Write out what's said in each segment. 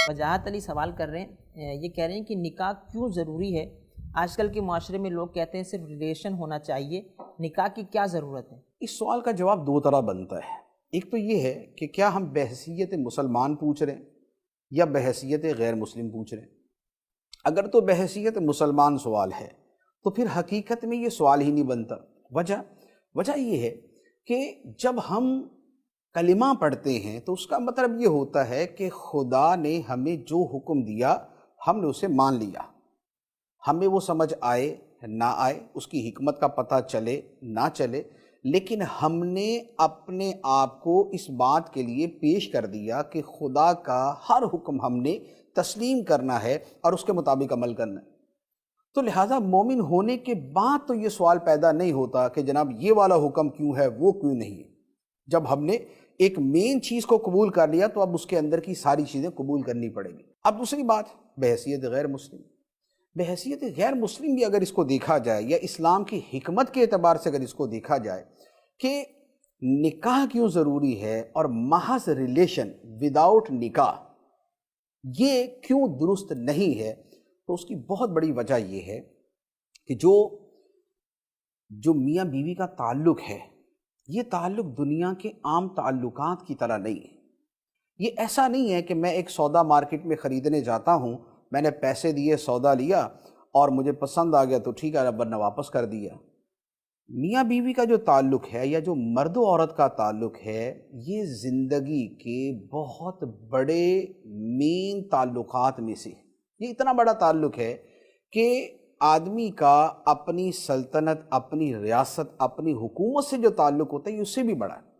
وجاہت علی سوال کر رہے ہیں، یہ کہہ رہے ہیں کہ نکاح کیوں ضروری ہے؟ آج کل کے معاشرے میں لوگ کہتے ہیں صرف ریلیشن ہونا چاہیے، نکاح کی کیا ضرورت ہے؟ اس سوال کا جواب دو طرح بنتا ہے۔ ایک تو یہ ہے کہ کیا ہم بحیثیت مسلمان پوچھ رہے ہیں یا بحیثیت غیر مسلم پوچھ رہے ہیں۔ اگر تو بحیثیت مسلمان سوال ہے تو پھر حقیقت میں یہ سوال ہی نہیں بنتا۔ وجہ یہ ہے کہ جب ہم کلمہ پڑھتے ہیں تو اس کا مطلب یہ ہوتا ہے کہ خدا نے ہمیں جو حکم دیا ہم نے اسے مان لیا، ہمیں وہ سمجھ آئے نہ آئے، اس کی حکمت کا پتہ چلے نہ چلے، لیکن ہم نے اپنے آپ کو اس بات کے لیے پیش کر دیا کہ خدا کا ہر حکم ہم نے تسلیم کرنا ہے اور اس کے مطابق عمل کرنا ہے۔ تو لہٰذا مومن ہونے کے بعد تو یہ سوال پیدا نہیں ہوتا کہ جناب یہ والا حکم کیوں ہے، وہ کیوں نہیں ہے۔ جب ہم نے ایک مین چیز کو قبول کر لیا تو اب اس کے اندر کی ساری چیزیں قبول کرنی پڑے گی۔ اب دوسری بات، بحیثیت غیر مسلم۔ بحیثیت غیر مسلم بھی اگر اس کو دیکھا جائے یا اسلام کی حکمت کے اعتبار سے اگر اس کو دیکھا جائے کہ نکاح کیوں ضروری ہے اور محض ریلیشن وداؤٹ نکاح یہ کیوں درست نہیں ہے، تو اس کی بہت بڑی وجہ یہ ہے کہ جو میاں بیوی کا تعلق ہے یہ تعلق دنیا کے عام تعلقات کی طرح نہیں ہے۔ یہ ایسا نہیں ہے کہ میں ایک سودا مارکیٹ میں خریدنے جاتا ہوں، میں نے پیسے دیے، سودا لیا اور مجھے پسند آ گیا تو ٹھیک ہے، ورنہ واپس کر دیا۔ میاں بیوی کا جو تعلق ہے یا جو مرد و عورت کا تعلق ہے یہ زندگی کے بہت بڑے مین تعلقات میں سے یہ اتنا بڑا تعلق ہے کہ آدمی کا اپنی سلطنت، اپنی ریاست، اپنی حکومت سے جو تعلق ہوتا ہے یہ اس سے بھی بڑا ہے۔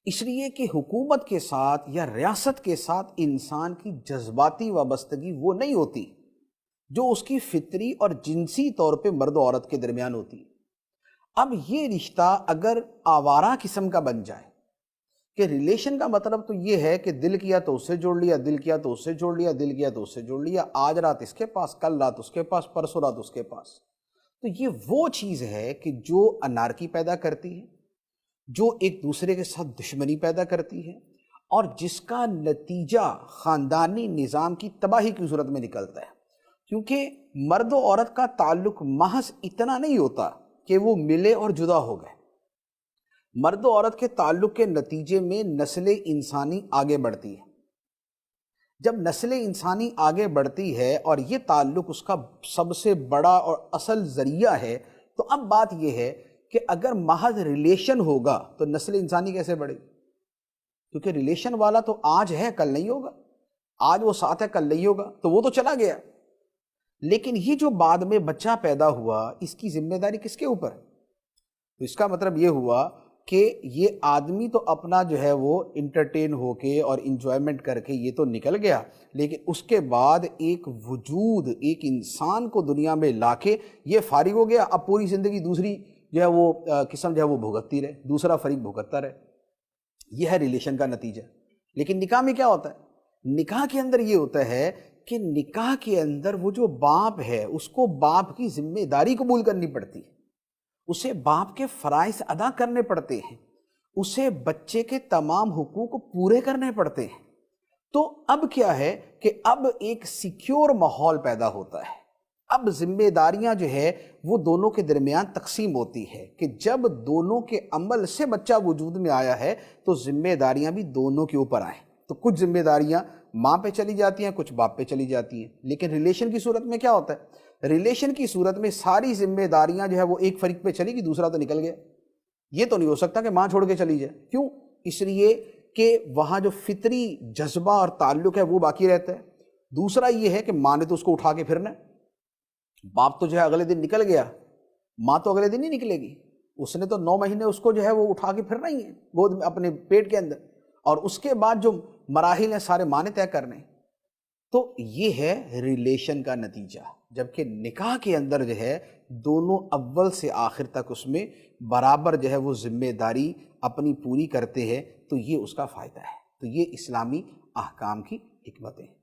اس لیے کہ حکومت کے ساتھ یا ریاست کے ساتھ انسان کی جذباتی وابستگی وہ نہیں ہوتی جو اس کی فطری اور جنسی طور پہ مرد و عورت کے درمیان ہوتی ہے۔ اب یہ رشتہ اگر آوارہ قسم کا بن جائے کہ ریلیشن کا مطلب تو یہ ہے کہ دل کیا تو اس سے جوڑ لیا، دل کیا تو اس سے جوڑ لیا، دل کیا تو اس سے جوڑ لیا، آج رات اس کے پاس، کل رات اس کے پاس، پرسوں رات اس کے پاس، تو یہ وہ چیز ہے کہ جو انارکی پیدا کرتی ہے، جو ایک دوسرے کے ساتھ دشمنی پیدا کرتی ہے اور جس کا نتیجہ خاندانی نظام کی تباہی کی صورت میں نکلتا ہے۔ کیونکہ مرد و عورت کا تعلق محض اتنا نہیں ہوتا کہ وہ ملے اور جدا ہو گئے۔ مرد و عورت کے تعلق کے نتیجے میں نسل انسانی آگے بڑھتی ہے۔ جب نسل انسانی آگے بڑھتی ہے اور یہ تعلق اس کا سب سے بڑا اور اصل ذریعہ ہے، تو اب بات یہ ہے کہ اگر محض ریلیشن ہوگا تو نسل انسانی کیسے بڑھے گی؟ کیونکہ ریلیشن والا تو آج ہے کل نہیں ہوگا، آج وہ ساتھ ہے کل نہیں ہوگا، تو وہ تو چلا گیا۔ لیکن یہ جو بعد میں بچہ پیدا ہوا اس کی ذمہ داری کس کے اوپر ہے؟ تو اس کا مطلب یہ ہوا کہ یہ آدمی تو اپنا جو ہے وہ انٹرٹین ہو کے اور انجوائمنٹ کر کے یہ تو نکل گیا، لیکن اس کے بعد ایک وجود، ایک انسان کو دنیا میں لا کے یہ فارغ ہو گیا۔ اب پوری زندگی دوسری جو ہے وہ قسم جو ہے وہ بھگتتی رہے، دوسرا فریق بھگتتا رہے۔ یہ ہے ریلیشن کا نتیجہ۔ لیکن نکاح میں کیا ہوتا ہے؟ نکاح کے اندر یہ ہوتا ہے کہ نکاح کے اندر وہ جو باپ ہے اس کو باپ کی ذمہ داری قبول کرنی پڑتی ہے، اسے باپ کے فرائض ادا کرنے پڑتے ہیں، اسے بچے کے تمام حقوق پورے کرنے پڑتے ہیں۔ تو اب کیا ہے کہ اب ایک سیکیور ماحول پیدا ہوتا ہے۔ اب ذمہ داریاں جو ہے وہ دونوں کے درمیان تقسیم ہوتی ہے کہ جب دونوں کے عمل سے بچہ وجود میں آیا ہے تو ذمہ داریاں بھی دونوں کے اوپر آئیں۔ تو کچھ ذمہ داریاں ماں پہ چلی جاتی ہیں، کچھ باپ پہ چلی جاتی ہیں۔ لیکن ریلیشن کی صورت میں کیا ہوتا ہے؟ ریلیشن کی صورت میں ساری ذمہ داریاں جو ہے وہ ایک فریق پہ چلی گی، دوسرا تو نکل گیا۔ یہ تو نہیں ہو سکتا کہ ماں چھوڑ کے چلی جائے۔ کیوں؟ اس لیے کہ وہاں جو فطری جذبہ اور تعلق ہے وہ باقی رہتا ہے۔ دوسرا یہ ہے کہ ماں نے تو اس کو اٹھا کے پھرنا ہے، باپ تو جو ہے اگلے دن نکل گیا، ماں تو اگلے دن ہی نکلے گی، اس نے تو 9 مہینے اس کو جو ہے وہ اٹھا کے پھرنا ہی ہے گود میں اپنے پیٹ کے اندر، اور اس کے بعد جو مراحل ہیں سارے ماں نے طے کرنے۔ تو یہ ہے ریلیشن کا نتیجہ۔ جبکہ نکاح کے اندر جو ہے دونوں اول سے آخر تک اس میں برابر جو ہے وہ ذمہ داری اپنی پوری کرتے ہیں، تو یہ اس کا فائدہ ہے۔ تو یہ اسلامی احکام کی حکمتیں ہیں۔